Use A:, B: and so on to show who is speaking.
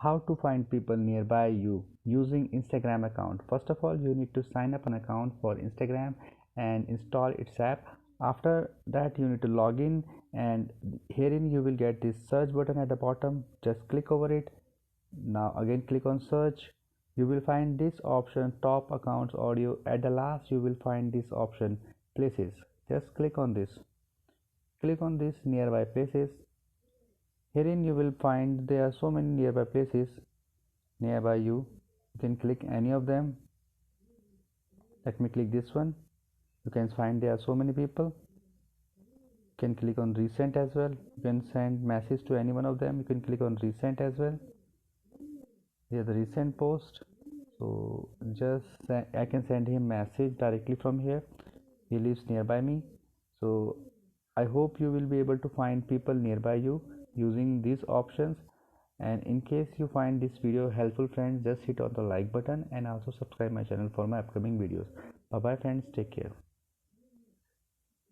A: How to find people nearby you using Instagram account. First of all, you need to sign up an account for Instagram and install its app. After that, you need to log in, and herein you will get this search button at the bottom. Just click over it. Now again click on search. You will find this option top accounts audio. At the last you will find this option places. Just click on this. Click on this nearby places. Herein you will find there are so many nearby places nearby you. You can click any of them. Let me click this one. You can find there are so many people. You can click on recent as well. You can send message to any one of them. You can click on recent as well. Here the recent post. So just I can send him message directly from here. He lives nearby me. So I hope you will be able to find people nearby you using these options. And in case you find this video helpful, friends, just hit on the like button and also subscribe my channel for my upcoming videos. Bye bye friends, take care.